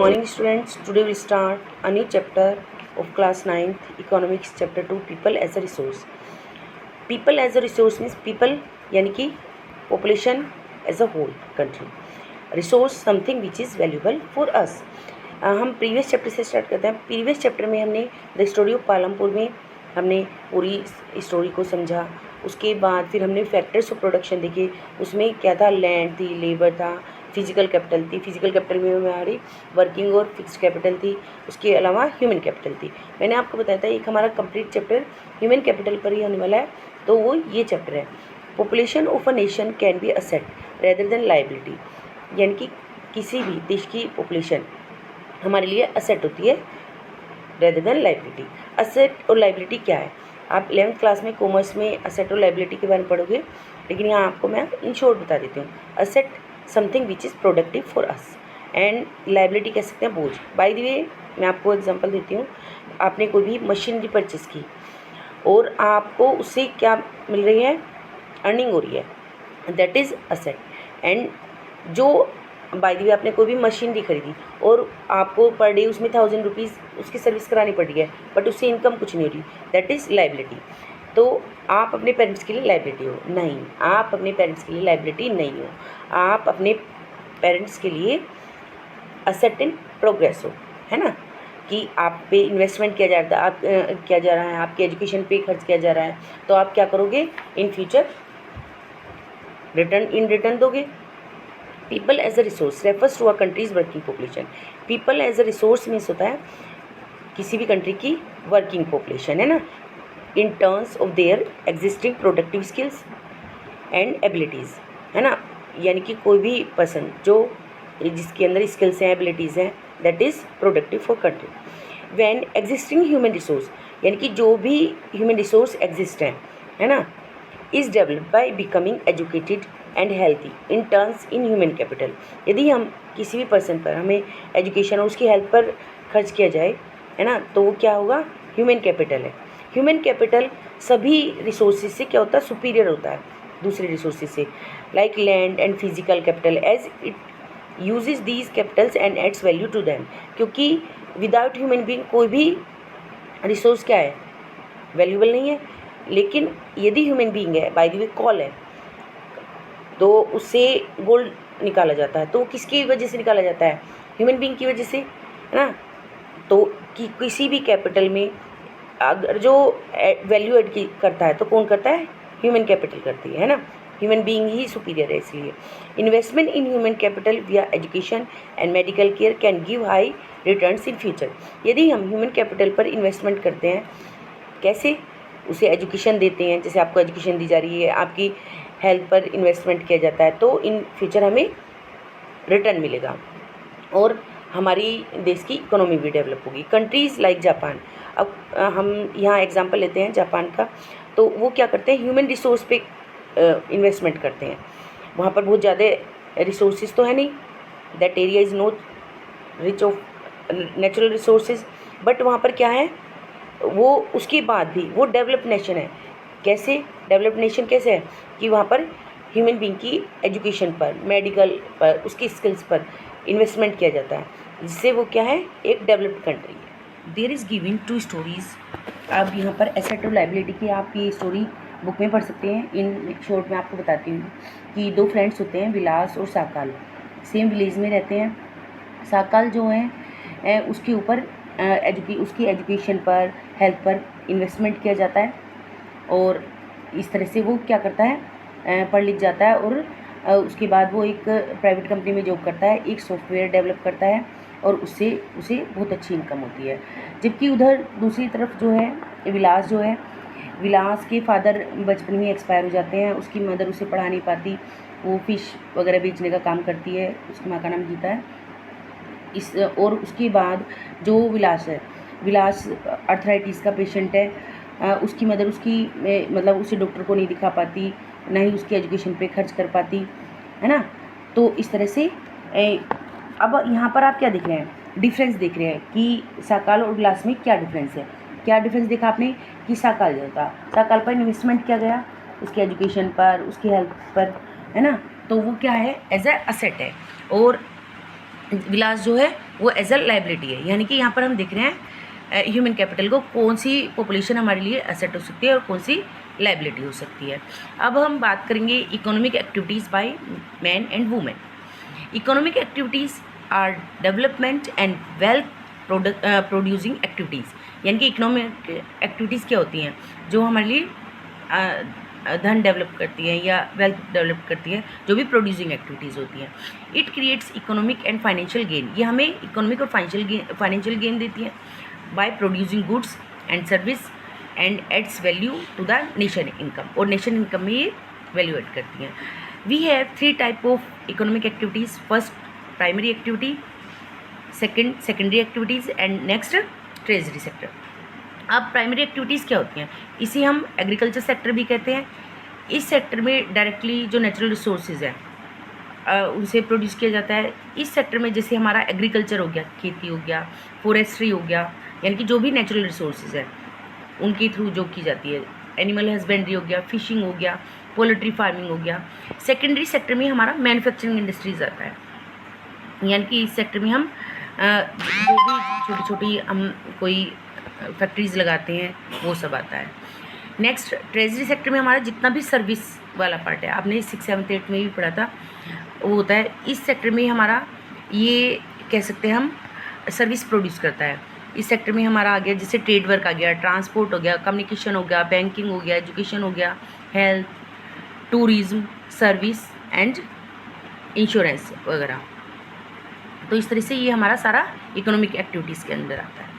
morning, students. Today we'll start a new chapter of class 9th Economics, chapter 2, People as a Resource. People as a resource means people यानी कि population as a whole country. Resource something which is valuable for us. हम previous chapter से start करते हैं. Previous chapter में हमने the story of Palampur में हमने पूरी स्टोरी को समझा. उसके बाद फिर हमने फैक्टर्स ऑफ प्रोडक्शन देखे. उसमें क्या था, लैंड थी, लेबर था, फिजिकल कैपिटल थी. फिजिकल कैपिटल में हमारी वर्किंग और फिक्स्ड कैपिटल थी. उसके अलावा ह्यूमन कैपिटल थी. मैंने आपको बताया था एक हमारा कंप्लीट चैप्टर ह्यूमन कैपिटल पर ही होने वाला है, तो वो ये चैप्टर है. Population of a nation can be asset rather than liability, यानी कि किसी भी देश की पॉपुलेशन हमारे लिए असेट होती है रेदर देन लाइबिलिटी. असेट और लाइबिलिटी क्या है, आप 11th क्लास में कॉमर्स में असेट और लाइबिलिटी के बारे में पढ़ोगे, लेकिन यहाँ आपको मैं इन शॉर्ट बता देती हूँ. Asset something which is productive for us, and liability कह सकते हैं बोझ. बाय द वे मैं आपको एग्जांपल देती हूँ. आपने कोई भी मशीनरी परचेस की और आपको उससे क्या मिल रही है, अर्निंग हो रही है, दैट इज़ असेट. एंड जो बाय द वे आपने कोई भी मशीनरी खरीदी और आपको पर डे उसमें 1000 रुपीज़ उसकी सर्विस करानी पड़ रही है, बट उससे इनकम कुछ नहीं हो रही, दैट इज़ लाइबिलिटी. तो आप अपने पेरेंट्स के लिए लाइबिलिटी हो? नहीं, आप अपने पेरेंट्स के लिए लाइबिलिटी नहीं हो. आप अपने पेरेंट्स के लिए असेट इन प्रोग्रेस हो, है ना, कि आप पे इन्वेस्टमेंट किया जाता है, आप किया जा रहा है, आपके एजुकेशन पे खर्च किया जा रहा है, तो आप क्या करोगे, इन फ्यूचर रिटर्न दोगे. People as a resource refers to a country's working population. People as a resource means होता है किसी भी कंट्री की वर्किंग पॉपुलेशन, है ना, in terms of their existing productive skills and abilities, है ना, यानी कि कोई भी पर्सन जो जिसके अंदर स्किल्स हैं, एबिलिटीज़ हैं, that is productive for country. When existing human resource, यानी कि जो भी ह्यूमन रिसोर्स एग्जिस्ट हैं, है ना, is developed by becoming educated and healthy in terms in human capital. यदि हम किसी भी पर्सन पर हमें एजुकेशन और उसकी हेल्थ पर खर्च किया जाए, है ना, तो वो क्या होगा, ह्यूमन कैपिटल है. ह्यूमन कैपिटल सभी रिसोर्सेज से क्या होता है, सुपीरियर होता है दूसरे रिसोर्सेज से, like land and physical capital, as it uses these capitals and adds value to them. क्योंकि विदाउट ह्यूमन बीइंग कोई भी रिसोर्स क्या है, वैल्यूबल नहीं है. लेकिन यदि ह्यूमन बीइंग है, बाय द वे कॉल है, तो उससे गोल्ड निकाला जाता है. तो किसकी वजह से निकाला जाता है, ह्यूमन बीइंग की वजह से, है ना. तो कि किसी भी कैपिटल में अगर जो वैल्यू एड करता है तो कौन करता है, ह्यूमन कैपिटल करती है ना. ह्यूमन बीइंग ही सुपीरियर है. इसलिए इन्वेस्टमेंट इन ह्यूमन कैपिटल विया education and medical care can give high returns in future. यदि हम ह्यूमन कैपिटल पर इन्वेस्टमेंट करते हैं, कैसे, उसे एजुकेशन देते हैं, जैसे आपको एजुकेशन दी जा रही है, आपकी हेल्थ पर इन्वेस्टमेंट किया जाता है, तो इन फ्यूचर हमें रिटर्न मिलेगा और हमारी देश की इकोनॉमी भी डेवलप होगी. कंट्रीज़ लाइक जापान, अब हम यहाँ एग्जांपल लेते हैं जापान का, तो वो क्या करते हैं, ह्यूमन रिसोर्स पे इन्वेस्टमेंट करते हैं. वहाँ पर बहुत ज़्यादा रिसोर्सेज तो है नहीं, that area is not rich of natural resources, but वहाँ पर क्या है, वो उसके बाद भी वो डेवलप्ड नेशन है. कैसे डेवलप्ड नेशन कैसे है, कि वहाँ पर ह्यूमन बीइंग की एजुकेशन पर, मेडिकल पर, उसकी स्किल्स पर इन्वेस्टमेंट किया जाता है, जिससे वो क्या है, एक डेवलप्ड कंट्री है. There is giving 2 stories. आप यहाँ पर एसेट और लाइबिलिटी की आप ये स्टोरी बुक में पढ़ सकते हैं. इन शॉर्ट में आपको बताती हूँ कि 2 फ्रेंड्स होते हैं, विलास और साकाल, सेम विलेज में रहते हैं. साकाल जो है उसके ऊपर उसकी एजुकेशन पर, हेल्थ पर इन्वेस्टमेंट किया जाता है, और इस तरह से वो क्या करता है, पढ़ लिख जाता है, और उसके बाद वो एक प्राइवेट कंपनी में जॉब करता है, एक सॉफ्टवेयर डेवलप करता है, और उससे उसे बहुत अच्छी इनकम होती है. जबकि उधर दूसरी तरफ जो है विलास, जो है विलास के फादर बचपन में एक्सपायर हो जाते हैं. उसकी मदर उसे पढ़ा नहीं पाती, वो फिश वगैरह बेचने का काम करती है. उसकी माँ का नाम गीता है. और उसके बाद जो विलास है, विलास अर्थराइटिस का पेशेंट है. उसकी मदर उसकी मतलब उसे डॉक्टर को नहीं दिखा पाती, ना ही उसकी एजुकेशन पे खर्च कर पाती, है ना. तो इस तरह से अब यहाँ पर आप क्या देख रहे हैं, डिफरेंस देख रहे हैं कि साकाल और विलास में क्या डिफरेंस है. क्या डिफरेंस देखा आपने, कि साकाल जो था, साकाल पर इन्वेस्टमेंट किया गया, उसकी एजुकेशन पर, उसकी हेल्थ पर, है ना, तो वो क्या है, एज ए असेट है. और विलास जो है वो एज अ लाइबिलिटी है, यानी कि यहाँ पर हम देख रहे हैं ह्यूमन कैपिटल को कौन सी पॉपुलेशन हमारे लिए एसेट हो सकती है और कौन सी लाइबिलिटी हो सकती है। अब हम बात करेंगे economic activities by man and women. Economic activities are development and wealth producing activities, यानी कि इकोनॉमिक एक्टिविटीज़ क्या होती हैं, जो हमारे लिए धन डेवलप करती है या वेल्थ डेवलप करती है, जो भी प्रोड्यूसिंग एक्टिविटीज़ होती हैं। It creates economic and financial gain, ये हमें इकोनॉमिक और फाइनेंशियल गेन देती है by producing goods and service and adds value to the nation income, और नेशन इनकम में ये वैल्यू एड करती हैं। We have 3 type of economic activities, first primary activity, second secondary activities and next treasury sector. अब primary activities क्या होती हैं, इसे हम एग्रीकल्चर सेक्टर भी कहते हैं। इस सेक्टर में डायरेक्टली जो नेचुरल रिसोर्सेज है उनसे प्रोड्यूस किया जाता है। इस सेक्टर में जैसे हमारा एग्रीकल्चर हो गया, खेती हो गया, फॉरेस्ट्री हो गया, यानी कि जो भी नेचुरल रिसोर्सेज है उनके थ्रू जो की जाती है, एनिमल हस्बेंड्री हो गया, फिशिंग हो गया, पोल्ट्री फार्मिंग हो गया। सेकेंडरी सेक्टर में हमारा मैन्युफैक्चरिंग इंडस्ट्रीज आता है, यानी कि इस सेक्टर में हम जो भी छोटी छोटी हम कोई फैक्ट्रीज़ लगाते हैं वो सब आता है। नेक्स्ट ट्रेजरी सेक्टर में हमारा जितना भी सर्विस वाला पार्ट है, आपने 6, 7, 8 में भी पढ़ा था, वो होता है। इस सेक्टर में हमारा ये कह सकते हैं हम सर्विस प्रोड्यूस करता है। इस सेक्टर में हमारा आ गया जैसे ट्रेड वर्क आ गया, ट्रांसपोर्ट हो गया, कम्युनिकेशन हो गया, बैंकिंग हो गया, एजुकेशन हो गया, health, tourism, service and insurance वगैरह। तो इस तरह से ये हमारा सारा इकोनॉमिक एक्टिविटीज़ के अंदर आता है।